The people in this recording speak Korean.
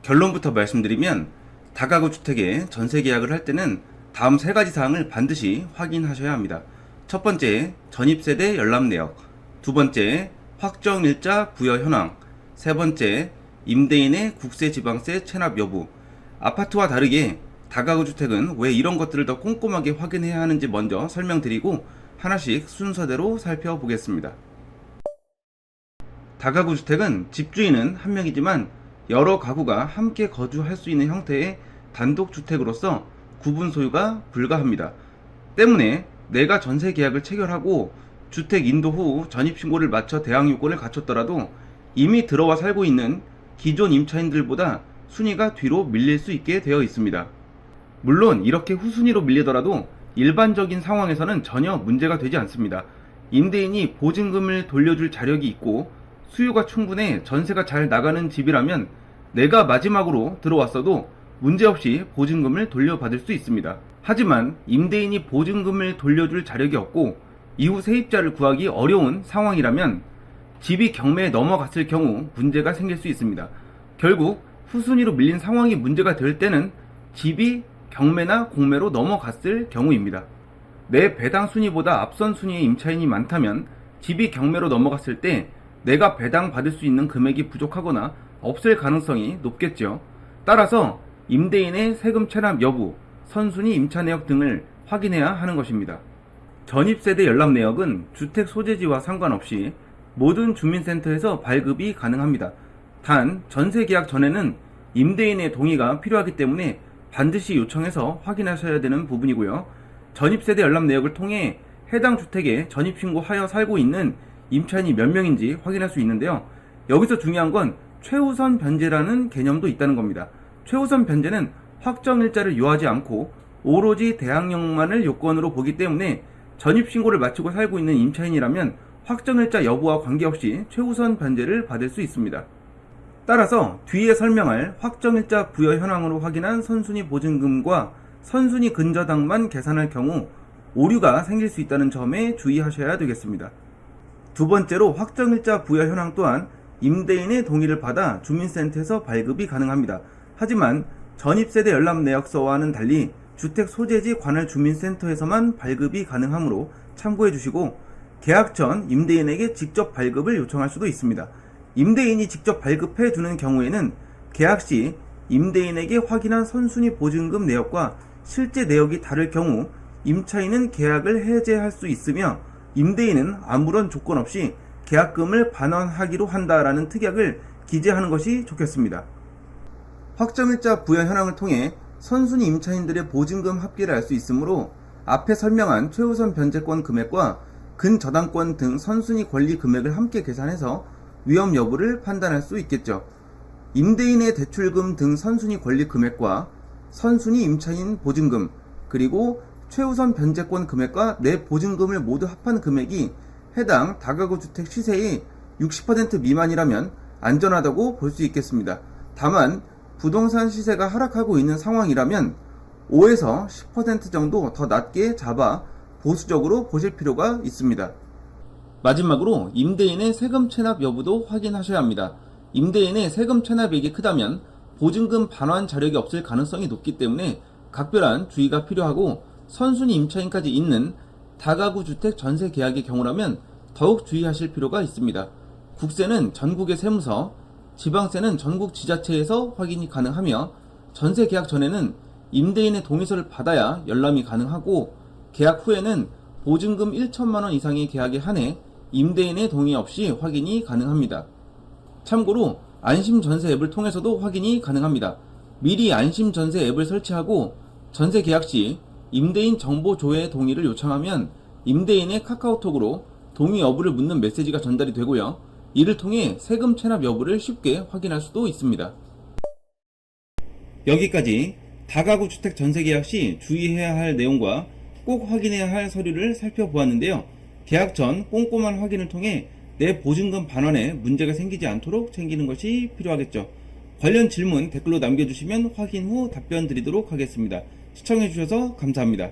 결론부터 말씀드리면 다가구 주택의 전세 계약을 할 때는 다음 세 가지 사항을 반드시 확인하셔야 합니다. 첫 번째, 전입세대 열람 내역. 두 번째, 확정일자 부여 현황. 세 번째, 임대인의 국세 지방세 체납 여부. 아파트와 다르게 다가구 주택은 왜 이런 것들을 더 꼼꼼하게 확인해야 하는지 먼저 설명드리고 하나씩 순서대로 살펴보겠습니다. 다가구 주택은 집주인은 한 명이지만 여러 가구가 함께 거주할 수 있는 형태의 단독주택으로서 구분 소유가 불가합니다. 때문에 내가 전세 계약을 체결하고 주택 인도 후 전입신고를 마쳐 대항 요건을 갖췄더라도 이미 들어와 살고 있는 기존 임차인들보다 순위가 뒤로 밀릴 수 있게 되어 있습니다. 물론 이렇게 후순위로 밀리더라도 일반적인 상황에서는 전혀 문제가 되지 않습니다. 임대인이 보증금을 돌려줄 자력이 있고 수요가 충분해 전세가 잘 나가는 집이라면 내가 마지막으로 들어왔어도 문제없이 보증금을 돌려받을 수 있습니다. 하지만 임대인이 보증금을 돌려줄 자력이 없고 이후 세입자를 구하기 어려운 상황이라면 집이 경매에 넘어갔을 경우 문제가 생길 수 있습니다. 결국 후순위로 밀린 상황이 문제가 될 때는 집이 경매나 공매로 넘어갔을 경우입니다. 내 배당 순위보다 앞선 순위의 임차인이 많다면 집이 경매로 넘어갔을 때 내가 배당 받을 수 있는 금액이 부족하거나 없을 가능성이 높겠죠. 따라서 임대인의 세금 체납 여부, 선순위 임차 내역 등을 확인해야 하는 것입니다. 전입세대 열람 내역은 주택 소재지와 상관없이 모든 주민센터에서 발급이 가능합니다. 단 전세 계약 전에는 임대인의 동의가 필요하기 때문에 반드시 요청해서 확인하셔야 되는 부분이고요. 전입세대 열람 내역을 통해 해당 주택에 전입신고하여 살고 있는 임차인이 몇 명인지 확인할 수 있는데요. 여기서 중요한 건 최우선 변제라는 개념도 있다는 겁니다. 최우선 변제는 확정일자를 요하지 않고 오로지 대항력만을 요건으로 보기 때문에 전입신고를 마치고 살고 있는 임차인이라면 확정일자 여부와 관계없이 최우선 변제를 받을 수 있습니다. 따라서 뒤에 설명할 확정일자 부여 현황으로 확인한 선순위 보증금과 선순위 근저당만 계산할 경우 오류가 생길 수 있다는 점에 주의하셔야 되겠습니다. 두 번째로 확정일자 부여 현황 또한 임대인의 동의를 받아 주민센터에서 발급이 가능합니다. 하지만 전입세대 열람 내역서와는 달리 주택 소재지 관할 주민센터에서만 발급이 가능하므로 참고해 주시고 계약 전 임대인에게 직접 발급을 요청할 수도 있습니다. 임대인이 직접 발급해 주는 경우에는 계약 시 임대인에게 확인한 선순위 보증금 내역과 실제 내역이 다를 경우 임차인은 계약을 해제할 수 있으며 임대인은 아무런 조건 없이 계약금을 반환하기로 한다라는 특약을 기재하는 것이 좋겠습니다. 확정일자 부여 현황을 통해 선순위 임차인들의 보증금 합계를 알 수 있으므로 앞에 설명한 최우선 변제권 금액과 근저당권 등 선순위 권리 금액을 함께 계산해서 위험 여부를 판단할 수 있겠죠. 임대인의 대출금 등 선순위 권리 금액과 선순위 임차인 보증금 그리고 최우선 변제권 금액과 내 보증금을 모두 합한 금액이 해당 다가구 주택 시세의 60% 미만이라면 안전하다고 볼 수 있겠습니다. 다만 부동산 시세가 하락하고 있는 상황이라면 5에서 10% 정도 더 낮게 잡아 보수적으로 보실 필요가 있습니다. 마지막으로 임대인의 세금 체납 여부도 확인하셔야 합니다. 임대인의 세금 체납액이 크다면 보증금 반환 자력이 없을 가능성이 높기 때문에 각별한 주의가 필요하고 선순위 임차인까지 있는 다가구 주택 전세 계약의 경우라면 더욱 주의하실 필요가 있습니다. 국세는 전국의 세무서, 지방세는 전국 지자체에서 확인이 가능하며 전세 계약 전에는 임대인의 동의서를 받아야 열람이 가능하고 계약 후에는 보증금 1천만원 이상의 계약에 한해 임대인의 동의 없이 확인이 가능합니다. 참고로 안심전세 앱을 통해서도 확인이 가능합니다. 미리 안심전세 앱을 설치하고 전세 계약 시 임대인 정보 조회 동의를 요청하면 임대인의 카카오톡으로 동의 여부를 묻는 메시지가 전달이 되고요. 이를 통해 세금 체납 여부를 쉽게 확인할 수도 있습니다. 여기까지 다가구 주택 전세 계약 시 주의해야 할 내용과 꼭 확인해야 할 서류를 살펴보았는데요. 계약 전 꼼꼼한 확인을 통해 내 보증금 반환에 문제가 생기지 않도록 챙기는 것이 필요하겠죠. 관련 질문 댓글로 남겨주시면 확인 후 답변 드리도록 하겠습니다. 시청해주셔서 감사합니다.